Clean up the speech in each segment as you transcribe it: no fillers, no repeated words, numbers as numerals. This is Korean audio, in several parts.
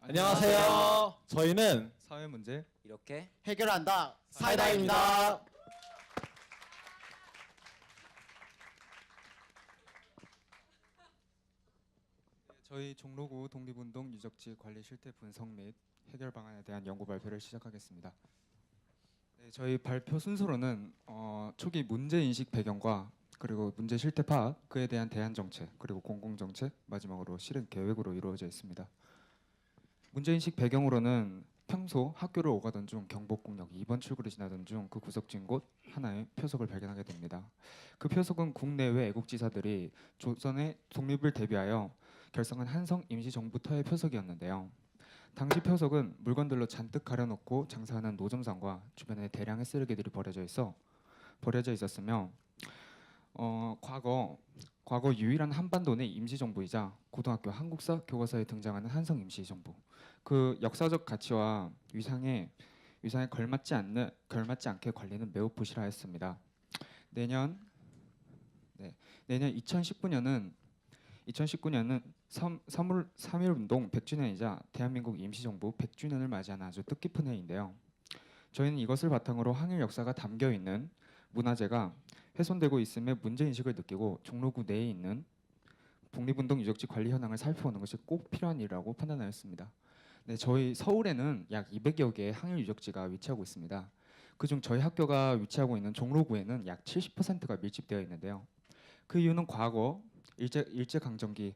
안녕하세요. 저희는 사회 문제 이렇게 해결한다 사이다입니다. 저희 종로구 독립운동 유적지 관리 실태 분석 및 해결 방안에 대한 연구 발표를 시작하겠습니다. 네, 저희 발표 순서로는 초기 문제 인식 배경과 그리고 문제 실태 파악, 그에 대한 대안 정책, 그리고 공공 정책, 마지막으로 실행 계획으로 이루어져 있습니다. 문제 인식 배경으로는 평소 학교를 오가던 중 경복궁역 2번 출구를 지나던 중 그 구석진 곳 하나의 표석을 발견하게 됩니다. 그 표석은 국내외 애국지사들이 조선의 독립을 대비하여 결성한 한성 임시정부터의 표석이었는데요. 당시 표석은 물건들로 잔뜩 가려놓고 장사하는 노점상과 주변에 대량의 쓰레기들이 버려져 있었으며 과거 유일한 한반도 내 임시정부이자 고등학교 한국사 교과서에 등장하는 한성 임시정부, 그 역사적 가치와 위상에 걸맞지 않게 관리는 매우 부실하였습니다. 내년 2019년은 3.1운동 100주년이자 대한민국 임시정부 100주년을 맞이하는 아주 뜻깊은 해인데요. 저희는 이것을 바탕으로 항일 역사가 담겨있는 문화재가 훼손되고 있음에 문제인식을 느끼고 종로구 내에 있는 독립운동 유적지 관리 현황을 살펴보는 것이 꼭 필요한 일이라고 판단하였습니다. 네, 저희 서울에는 약 200여 개의 항일 유적지가 위치하고 있습니다. 그중 저희 학교가 위치하고 있는 종로구에는 약 70%가 밀집되어 있는데요. 그 이유는 과거 일제강점기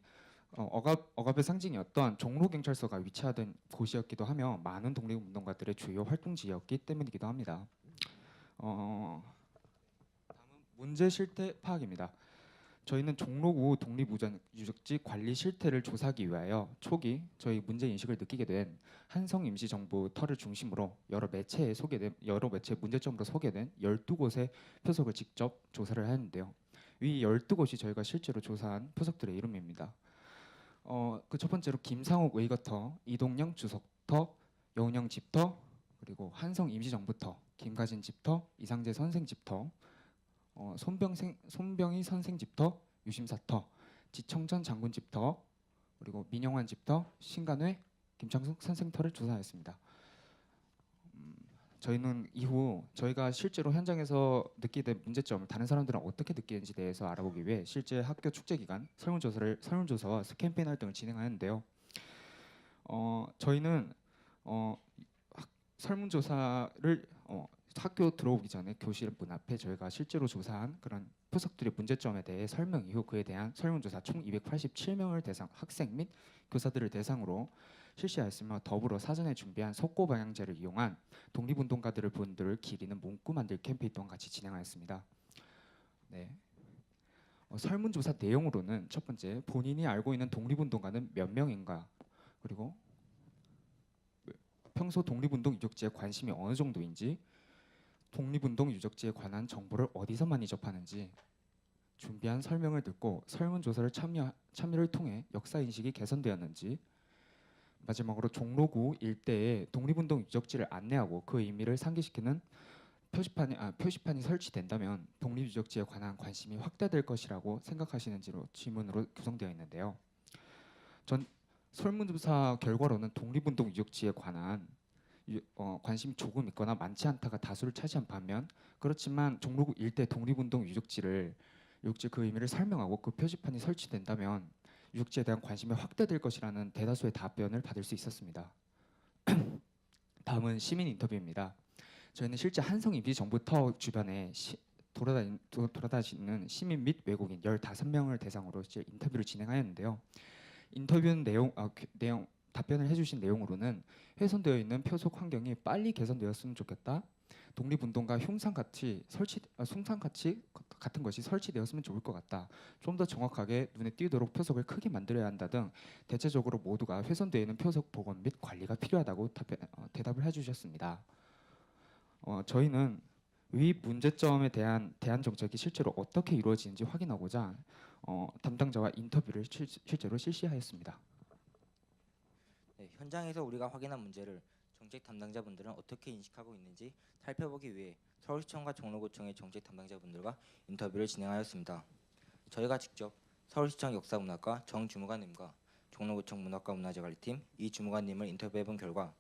억압의 상징이었던 종로경찰서가 위치하던 곳이었기도 하며 많은 독립운동가들의 주요 활동지였기 때문이기도 합니다. 다음은 문제 실태 파악입니다. 저희는 종로구 독립유적지 관리 실태를 조사하기 위하여 초기 저희 문제 인식을 느끼게 된 한성 임시정부 터를 중심으로 여러 매체 문제점으로 소개된 12곳의 표석을 직접 조사를 하였는데요. 이 12곳이 저희가 실제로 조사한 표석들의 이름입니다. 그 첫 번째로 김상옥 의거터, 이동영 주석터, 여운형 집터, 그리고 한성 임시정부터, 김가진 집터, 이상재 선생 집터, 손병희 선생 집터, 유심사터, 지청전 장군 집터, 그리고 민영환 집터, 신간회, 김창숙 선생터를 조사하였습니다. 저희는 이후 저희가 실제로 현장에서 느끼게 된 문제점을 다른 사람들은 어떻게 느끼는지 대해서 알아보기 위해 실제 학교 축제 기간 설문조사와 캠페인 활동을 진행하였는데요. 저희는 설문조사를 학교 들어오기 전에 교실 문 앞에 저희가 실제로 조사한 그런 표석들의 문제점에 대해 설명 이후 그에 대한 설문조사 총 287명을 학생 및 교사들을 대상으로 실시하였으며, 더불어 사전에 준비한 석고 방향제를 이용한 독립운동가들을 분들을 기리는 문구 만들 캠페인 또한 같이 진행하였습니다. 네. 설문조사 내용으로는 첫 번째, 본인이 알고 있는 독립운동가는 몇 명인가, 그리고 평소 독립운동 유적지에 관심이 어느 정도인지, 독립운동 유적지에 관한 정보를 어디서 많이 접하는지, 준비한 설명을 듣고 설문조사를 참여를 통해 역사인식이 개선되었는지, 마지막으로 종로구 일대에 독립운동 유적지를 안내하고 그 의미를 상기시키는 표시판이 설치된다면 독립유적지에 관한 관심이 확대될 것이라고 생각하시는지로 질문으로 구성되어 있는데요. 전 설문조사 결과로는 독립운동 유적지에 관한 관심이 조금 있거나 많지 않다가 다수를 차지한 반면, 그렇지만 종로구 일대 독립운동 유적지 그 의미를 설명하고 그 표지판이 설치된다면 유적지에 대한 관심이 확대될 것이라는 대다수의 답변을 받을 수 있었습니다. 다음은 시민 인터뷰입니다. 저희는 실제 한성 임시정부터 주변에 돌아다니는 시민 및 외국인 15명을 대상으로 인터뷰를 진행하였는데요. 인터뷰 답변을 해주신 내용으로는 훼손되어 있는 표속 환경이 빨리 개선되었으면 좋겠다. 독립운동가 흉상 가치 같은 것이 설치되었으면 좋을 것 같다. 좀 더 정확하게 눈에 띄도록 표석을 크게 만들어야 한다 등 대체적으로 모두가 훼손되어 있는 표석 복원 및 관리가 필요하다고 대답을 해주셨습니다. 저희는 위 문제점에 대한 대안 정책이 실제로 어떻게 이루어지는지 확인하고자 담당자와 인터뷰를 실제로 실시하였습니다. 네, 현장에서 우리가 확인한 문제를 정책 담당자분들은 어떻게 인식하고 있는지 살펴보기 위해 서울시청과 종로구청의 정책 담당자분들과 인터뷰를 진행하였습니다. 저희가 직접 서울시청 역사문화과 정 주무관님과 종로구청 문화과 문화재관리팀 이 주무관님을 인터뷰해본 결과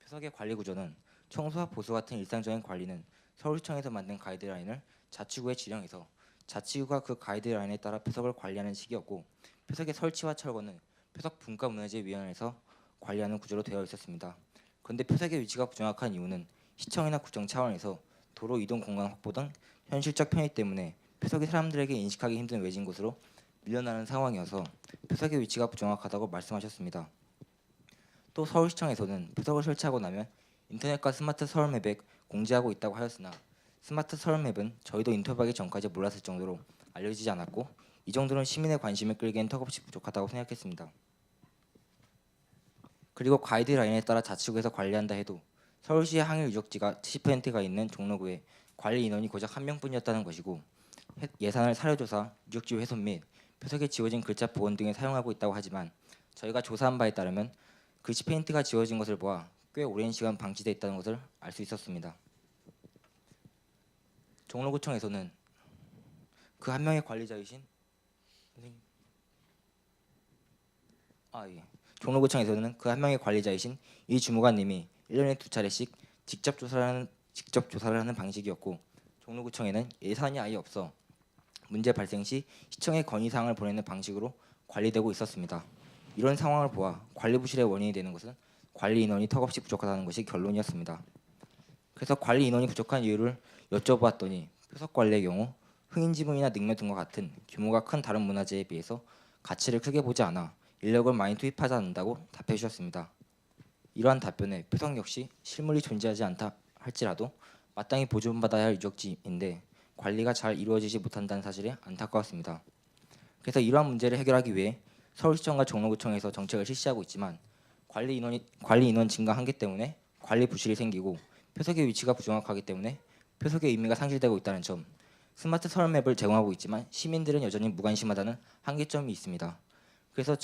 표석의 관리 구조는 청소와 보수 같은 일상적인 관리는 서울시청에서 만든 가이드라인을 자치구에 지령해서 자치구가 그 가이드라인에 따라 표석을 관리하는 식이었고 표석의 설치와 철거는 표석 분과문화재위원회에서 관리하는 구조로 되어 있었습니다. 그런데 표석의 위치가 부정확한 이유는 시청이나 구청 차원에서 도로 이동 공간 확보 등 현실적 편의 때문에 표석이 사람들에게 인식하기 힘든 외진 곳으로 밀려나는 상황이어서 표석의 위치가 부정확하다고 말씀하셨습니다. 또 서울시청에서는 표석을 설치하고 나면 인터넷과 스마트 서울맵에 공지하고 있다고 하였으나 스마트 서울맵은 저희도 인터뷰하기 전까지 몰랐을 정도로 알려지지 않았고 이 정도는 시민의 관심을 끌기엔 턱없이 부족하다고 생각했습니다. 그리고 가이드라인에 따라 자치구에서 관리한다 해도 서울시의 항일 유적지가 70%가 있는 종로구에 관리 인원이 고작 1명뿐이었다는 것이고 예산을 사료조사, 유적지 훼손 및 표석에 지워진 글자 보온 등에 사용하고 있다고 하지만 저희가 조사한 바에 따르면 글씨 페인트가 지워진 것을 보아 꽤 오랜 시간 방치돼 있다는 것을 알 수 있었습니다. 종로구청에서는 그 한 명의 관리자이신 선생님, 종로구청에서는 그 한 명의 관리자이신 이 주무관님이 1년에 2차례씩 직접 조사를 하는 방식이었고 종로구청에는 예산이 아예 없어 문제 발생 시 시청에 건의사항을 보내는 방식으로 관리되고 있었습니다. 이런 상황을 보아 관리부실의 원인이 되는 것은 관리 인원이 턱없이 부족하다는 것이 결론이었습니다. 그래서 관리 인원이 부족한 이유를 여쭤보았더니 표석 관리의 경우 흥인 지붕이나 능면 등과 같은 규모가 큰 다른 문화재에 비해서 가치를 크게 보지 않아 인력을 많이 투입하지 않는다고 답해 주셨습니다. 이러한 답변에 표석 역시 실물이 존재하지 않다 할지라도 마땅히 보존받아야 할 유적지인데 관리가 잘 이루어지지 못한다는 사실에 안타까웠습니다. 그래서 이러한 문제를 해결하기 위해 서울시청과 종로구청에서 정책을 실시하고 있지만 관리 인원 증가 한계 때문에 관리 부실이 생기고 표석의 위치가 부정확하기 때문에 표석의 의미가 상실되고 있다는 점, 스마트 서울맵을 제공하고 있지만 시민들은 여전히 무관심하다는 한계점이 있습니다. 그래서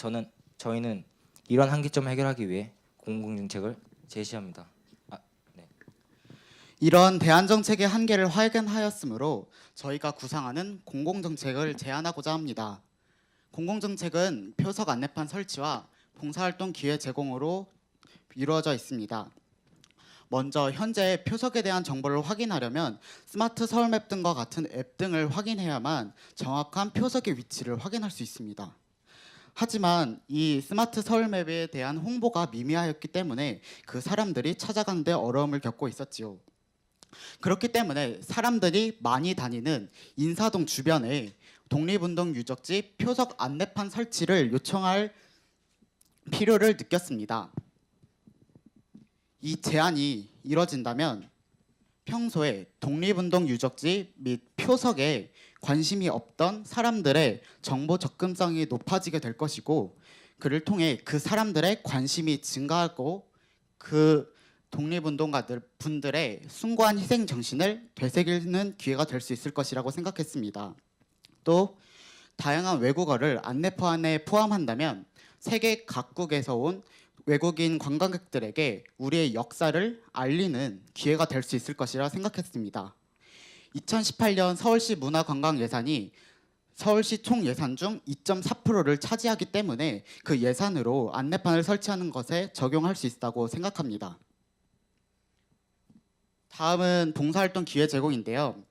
저희는 이런 한계점을 해결하기 위해 공공정책을 제시합니다. 이런 대안정책의 한계를 발견하였으므로 저희가 구상하는 공공정책을 제안하고자 합니다. 공공정책은 표석 안내판 설치와 봉사활동 기회 제공으로 이루어져 있습니다. 먼저 현재 표석에 대한 정보를 확인하려면 스마트 서울맵 등과 같은 앱 등을 확인해야만 정확한 표석의 위치를 확인할 수 있습니다. 하지만 이 스마트 서울맵에 대한 홍보가 미미하였기 때문에 그 사람들이 찾아가는 데 어려움을 겪고 있었지요. 그렇기 때문에 사람들이 많이 다니는 인사동 주변에 독립운동 유적지 표석 안내판 설치를 요청할 필요를 느꼈습니다. 이 제안이 이뤄진다면 평소에 독립운동 유적지 및 표석에 관심이 없던 사람들의 정보 접근성이 높아지게 될 것이고 그를 통해 그 사람들의 관심이 증가하고 그 독립운동가들 분들의 숭고한 희생 정신을 되새기는 기회가 될 수 있을 것이라고 생각했습니다. 또 다양한 외국어를 안내판에 포함한다면 세계 각국에서 온 외국인 관광객들에게 우리의 역사를 알리는 기회가 될 수 있을 것이라 생각했습니다. 2018년 서울시 문화관광 예산이 서울시 총 예산 중 2.4%를 차지하기 때문에 그 예산으로 안내판을 설치하는 것에 적용할 수 있다고 생각합니다. 다음은 봉사활동 기회 제공인데요.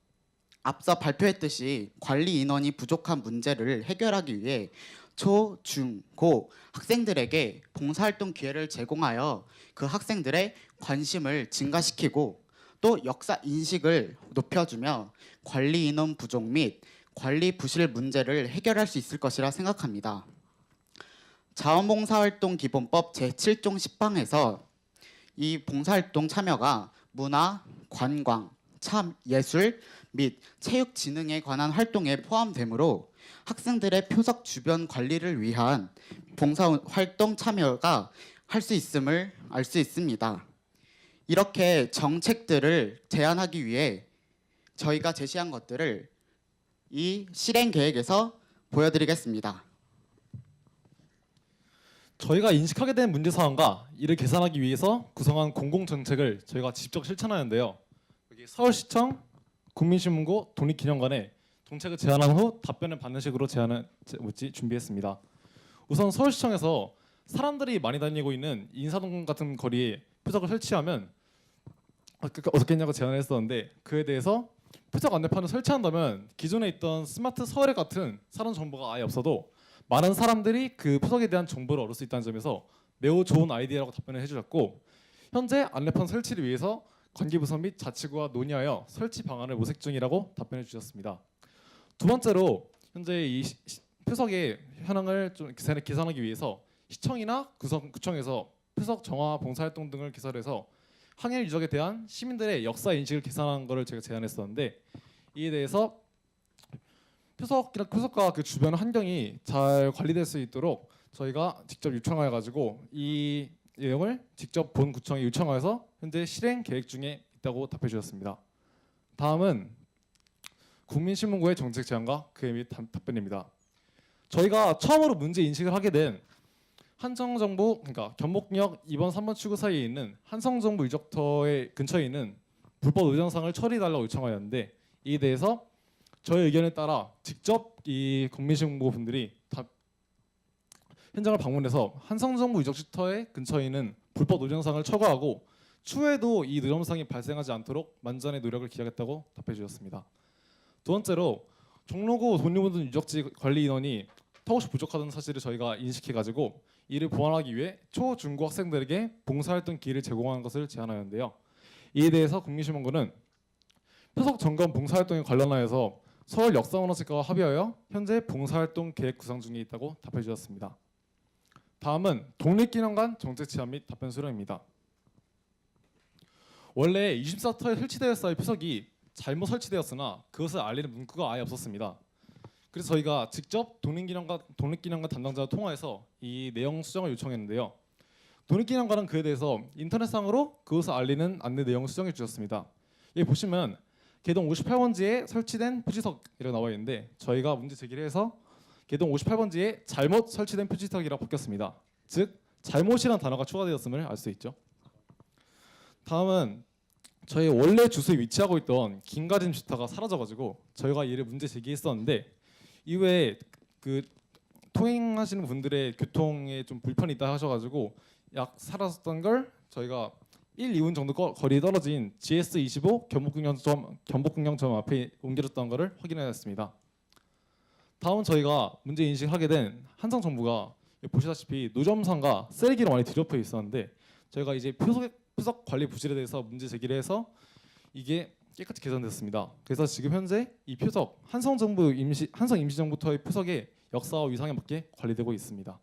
앞서 발표했듯이 관리 인원이 부족한 문제를 해결하기 위해 초, 중, 고 학생들에게 봉사활동 기회를 제공하여 그 학생들의 관심을 증가시키고 또 역사 인식을 높여주며 관리 인원 부족 및 관리 부실 문제를 해결할 수 있을 것이라 생각합니다. 자원봉사활동 기본법 제7종 10항에서 이 봉사활동 참여가 문화, 관광, 예술 및 체육 진흥에 관한 활동에 포함되므로 학생들의 표석 주변 관리를 위한 봉사활동 참여가 할 수 있음을 알 수 있습니다. 이렇게 정책들을 제안하기 위해 저희가 제시한 것들을 이 실행 계획에서 보여드리겠습니다. 저희가 인식하게 된 문제 사항과 이를 개선하기 위해서 구성한 공공정책을 저희가 직접 실천하는데요. 여기 서울시청, 국민신문고, 독립기념관에 정책을 제안한 후 답변을 받는 식으로 제안을 준비했습니다. 우선 서울시청에서 사람들이 많이 다니고 있는 인사동 같은 거리에 표석을 설치하면 어떻겠냐고 제안했었는데 그에 대해서 표적 안내판을 설치한다면 기존에 있던 스마트 서울에 같은 사람 정보가 아예 없어도 많은 사람들이 그 표석에 대한 정보를 얻을 수 있다는 점에서 매우 좋은 아이디어라고 답변을 해주셨고 현재 안내판 설치를 위해서 관계부서 및 자치구와 논의하여 설치 방안을 모색 중이라고 답변해 주셨습니다. 두 번째로 현재 이 표석의 현황을 좀 계산하기 위해서 시청이나 구청에서 표석 정화 봉사활동 등을 개설해서 항일 유적에 대한 시민들의 역사 인식을 개선하는 것을 제가 제안했었는데 이에 대해서 표석과 그 주변 환경이 잘 관리될 수 있도록 저희가 직접 요청하여 가지고 이 내용을 직접 본 구청에 요청해서 현재 실행 계획 중에 있다고 답해 주셨습니다. 다음은 국민신문고의 정책 제안과 그에 및 답변입니다. 저희가 처음으로 문제 인식을 하게 된 한성정부 그러니까 경복역 2번 3번 출구 사이에 있는 한성정부 유적터의 근처에 있는 불법 의정상을 처리해달라고 요청하였는데 이에 대해서 저의 의견에 따라 직접 이 국민신문고 분들이 현장을 방문해서 한성정부 유적지터의 근처에 있는 불법 의정상을 처가하고 추후에도 이 의정상이 발생하지 않도록 만전의 노력을 기하겠다고 답해 주셨습니다. 두 번째로 종로구 독립운동 유적지 관리 인원이 턱없이 부족하다는 사실을 저희가 인식해가지고 이를 보완하기 위해 초, 중고 학생들에게 봉사활동 기회를 제공하는 것을 제안하였는데요. 이에 대해서 국민신문고는 표석 점검 봉사활동에 관련하여서 서울역사문화재과와 합의하여 현재 봉사활동 계획 구상 중에 있다고 답해 주셨습니다. 다음은 독립기념관 정책 제안 및 답변 수령입니다. 원래 24터에 설치되었어야 표석이 잘못 설치되었으나 그것을 알리는 문구가 아예 없었습니다. 그래서 저희가 직접 독립기념관 담당자와 통화해서 이 내용 수정을 요청했는데요. 독립기념관은 그에 대해서 인터넷상으로 그것을 알리는 안내 내용을 수정해 주셨습니다. 여기 보시면 개동 58번지에 설치된 표지석이라고 나와 있는데 저희가 문제 제기를 해서 개동 58번지에 잘못 설치된 표지석이라고 바뀌었습니다. 즉 잘못이라는 단어가 추가되었음을 알 수 있죠. 다음은 저희 원래 주소에 위치하고 있던 김가진 주타가 사라져가지고 저희가 이를 문제 제기했었는데 이후에 그 통행하시는 분들의 교통에 좀 불편이 있다 하셔가지고 약 사라졌던 걸 저희가 1, 2분 정도 거리에 떨어진 GS25 경복궁경점 앞에 옮겨졌던 것을 확인하였습니다. 다음 저희가 문제 인식하게 된 한성정부가 보시다시피 노점상과 쓰레기로 많이 뒤덮여 있었는데 저희가 이제 표석 관리 부실에 대해서 문제 제기를 해서 이게 깨끗이 개선됐습니다. 그래서 지금 현재 이 표석 한성 임시정부터의 표석의 역사와 위상에 맞게 관리되고 있습니다.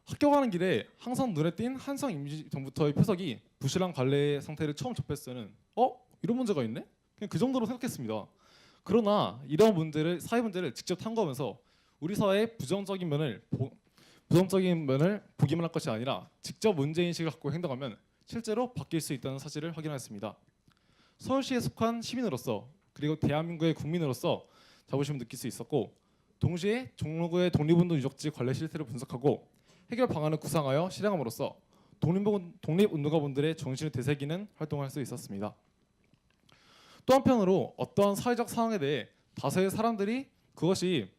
학교 가는 길에 항상 눈에 띈 한성 임시정부터의 표석이 부실한 관리 상태를 처음 접했을 때는 이런 문제가 있네? 그냥 그 정도로 생각했습니다. 그러나 이런 사회 문제를 직접 탐구하면서 우리 사회의 부정적인 면을 보기만 할 것이 아니라 직접 문제인식을 갖고 행동하면 실제로 바뀔 수 있다는 사실을 확인하였습니다. 서울시에 속한 시민으로서 그리고 대한민국의 국민으로서 자부심을 느낄 수 있었고 동시에 종로구의 독립운동 유적지 관리 실태를 분석하고 해결 방안을 구상하여 실행함으로써 독립운동가분들의 정신을 되새기는 활동을 할 수 있었습니다. 또 한편으로 어떠한 사회적 상황에 대해 다수의 사람들이 그것이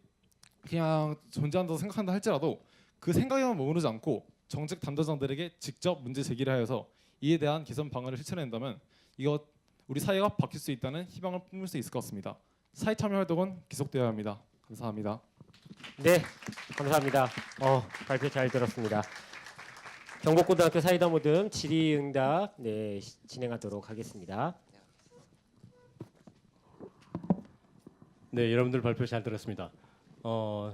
그냥 존재한다고 생각한다 할지라도 그 생각에만 머무르지 않고 정책 담당자들에게 직접 문제 제기를 하여서 이에 대한 개선 방안을 실천한다면 우리 사회가 바뀔 수 있다는 희망을 품을 수 있을 것 같습니다. 사회 참여 활동은 계속되어야 합니다. 감사합니다. 네, 감사합니다. 발표 잘 들었습니다. 경복고등학교 사이다 모듬 질의응답 진행하도록 하겠습니다. 네, 여러분들 발표 잘 들었습니다.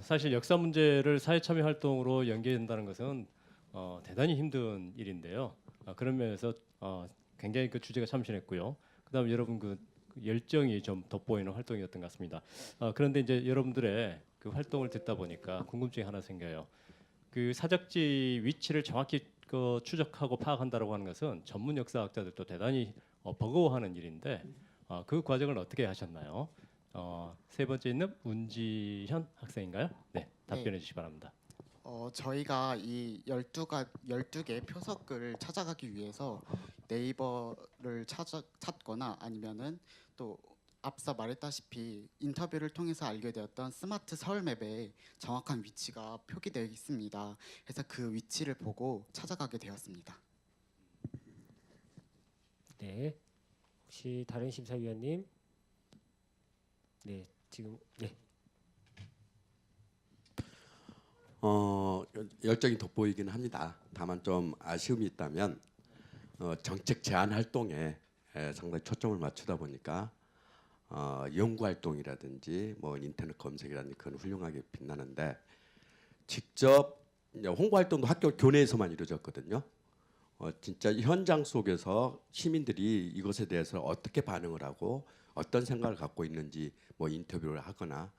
사실 역사 문제를 사회 참여 활동으로 연계된다는 것은 대단히 힘든 일인데요. 그런 면에서 굉장히 그 주제가 참신했고요. 그다음 여러분 그 열정이 좀 돋보이는 활동이었던 것 같습니다. 그런데 이제 여러분들의 그 활동을 듣다 보니까 궁금증이 하나 생겨요. 그 사적지 위치를 정확히 추적하고 파악한다고 하는 것은 전문 역사학자들도 대단히 버거워하는 일인데 그 과정을 어떻게 하셨나요? 세 번째 있는 문지현 학생인가요? 네, 답변해 주시기 바랍니다. 저희가 이 12개 표석을 찾아가기 위해서 네이버를 찾거나 아니면은 또 앞서 말했다시피 인터뷰를 통해서 알게 되었던 스마트 서울맵에 정확한 위치가 표기되어 있습니다. 그래서 그 위치를 보고 찾아가게 되었습니다. 네. 혹시 다른 심사위원님? 네, 지금 네. 열정이 돋보이긴 합니다. 다만 좀 아쉬움이 있다면 정책 제안 활동에 상당히 초점을 맞추다 보니까 연구 활동이라든지 뭐 인터넷 검색이라든지 그건 훌륭하게 빛나는데 직접 홍보 활동도 학교 교내에서만 이루어졌거든요. 진짜 현장 속에서 시민들이 이것에 대해서 어떻게 반응을 하고 어떤 생각을 갖고 있는지 뭐 인터뷰를 하거나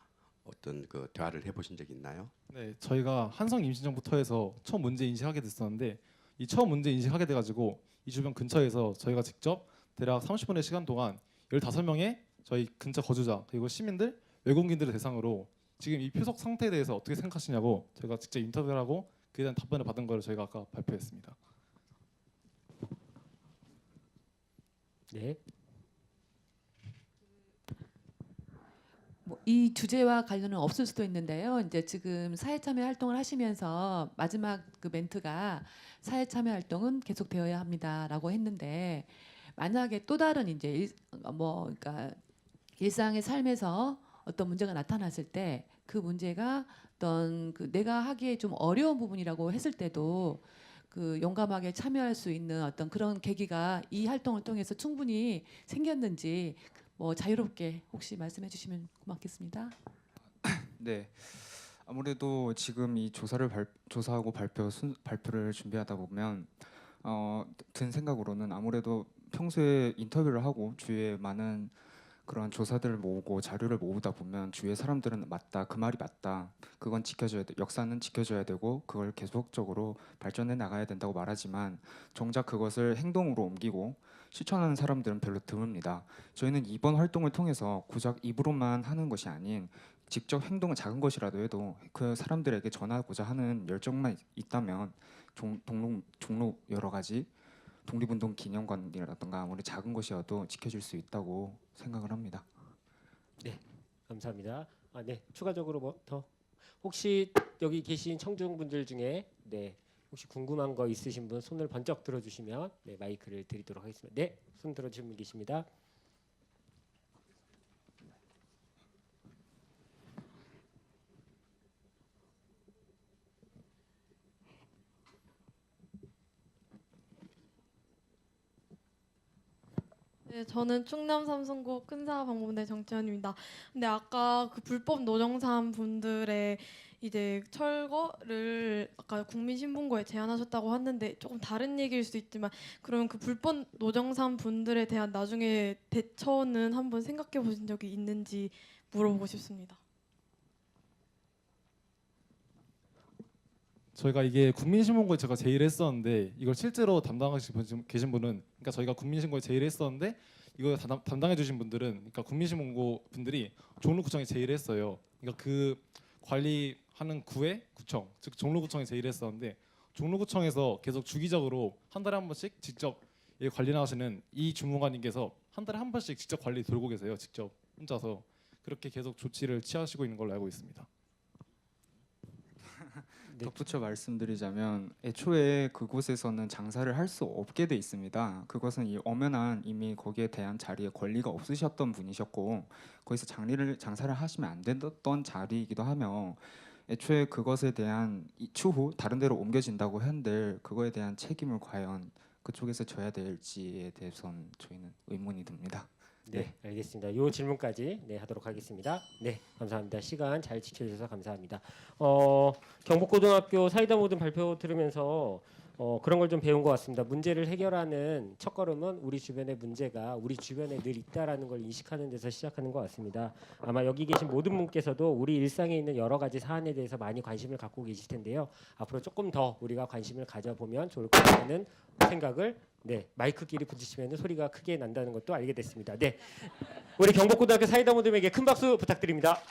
어떤 그 대화를 해보신 적 있나요? 네, 저희가 한성 임시정부터에서 처음 문제 인식하게 됐었는데 이 처음 문제 인식하게 돼가지고 이 주변 근처에서 저희가 직접 대략 30분의 시간 동안 15명의 저희 근처 거주자 그리고 시민들, 외국인들을 대상으로 지금 이 표적 상태에 대해서 어떻게 생각하시냐고 저희가 직접 인터뷰를 하고 그에 대한 답변을 받은 거를 저희가 아까 발표했습니다. 네. 뭐 이 주제와 관련은 없을 수도 있는데요. 이제 지금 사회참여 활동을 하시면서 마지막 그 멘트가 사회참여 활동은 계속되어야 합니다라고 했는데 만약에 또 다른 이제 그러니까 일상의 삶에서 어떤 문제가 나타났을 때 그 문제가 어떤 그 내가 하기에 좀 어려운 부분이라고 했을 때도 그 용감하게 참여할 수 있는 어떤 그런 계기가 이 활동을 통해서 충분히 생겼는지 뭐 자유롭게 혹시 말씀해 주시면 고맙겠습니다. 네. 아무래도 지금 이 조사하고 발표를 준비하다 보면 든 생각으로는 아무래도 평소에 인터뷰를 하고 주위에 많은 그런 조사들을 모으고 자료를 모으다 보면 주위의 사람들은 맞다, 그 말이 맞다, 그건 지켜줘야 돼, 역사는 지켜줘야 되고 그걸 계속적으로 발전해 나가야 된다고 말하지만 정작 그것을 행동으로 옮기고 실천하는 사람들은 별로 드뭅니다. 저희는 이번 활동을 통해서 고작 입으로만 하는 것이 아닌 직접 행동은 작은 것이라도 해도 그 사람들에게 전하고자 하는 열정만 있다면 종로 여러 가지 독립운동 기념관이라든가 아무리 작은 것이어도 지켜질 수 있다고 생각을 합니다. 네, 감사합니다. 네, 추가적으로 뭐 더 혹시 여기 계신 청중분들 중에 네, 혹시 궁금한 거 있으신 분 손을 번쩍 들어주시면 네, 마이크를 드리도록 하겠습니다. 네, 손 들어주신 분 계십니다. 네, 저는 충남 삼성고 큰사방문대 정채연입니다. 근데 아까 그 불법 노정산 분들의 이제 철거를 아까 국민신문고에 제안하셨다고 하는데 조금 다른 얘기일 수도 있지만 그러면 그 불법 노정산 분들에 대한 나중에 대처는 한번 생각해 보신 적이 있는지 물어보고 싶습니다. 저희가 이게 국민신문고에 제가 제의를 했었는데 이걸 실제로 담당하시고 계신 분은 그러니까 저희가 국민신고에 제의를 했었는데 이거 담당해 주신 분들은 그러니까 국민신문고 분들이 종로구청에 제의를 했어요. 그러니까 그 관리하는 구청 즉 종로구청에 제의를 했었는데 종로구청에서 계속 주기적으로 한 달에 한 번씩 직접 관리 나가시는 이 주무관님께서 한 달에 한 번씩 직접 관리 돌고 계세요. 직접 혼자서 그렇게 계속 조치를 취하시고 있는 걸로 알고 있습니다. 덧붙여 말씀드리자면 애초에 그곳에서는 장사를 할 수 없게 돼 있습니다. 그것은 이 엄연한 이미 거기에 대한 자리에 권리가 없으셨던 분이셨고 거기서 장사를 하시면 안 됐던 자리이기도 하며 애초에 그것에 대한 추후 다른 데로 옮겨진다고 한들 그거에 대한 책임을 과연 그쪽에서 져야 될지에 대해서는 저희는 의문이 듭니다. 네, 알겠습니다. 이 질문까지 네, 하도록 하겠습니다. 네, 감사합니다. 시간 잘 지켜주셔서 감사합니다. 경북고등학교 사이다 모든 발표 들으면서 그런 걸 좀 배운 것 같습니다. 문제를 해결하는 첫걸음은 우리 주변의 문제가 우리 주변에 늘 있다라는 걸 인식하는 데서 시작하는 것 같습니다. 아마 여기 계신 모든 분께서도 우리 일상에 있는 여러 가지 사안에 대해서 많이 관심을 갖고 계실 텐데요. 앞으로 조금 더 우리가 관심을 가져보면 좋을 것 같다는 생각을 네, 마이크끼리 부딪히면 소리가 크게 난다는 것도 알게 됐습니다. 네, 우리 경북고등학교 사이다 모듬에게 큰 박수 부탁드립니다.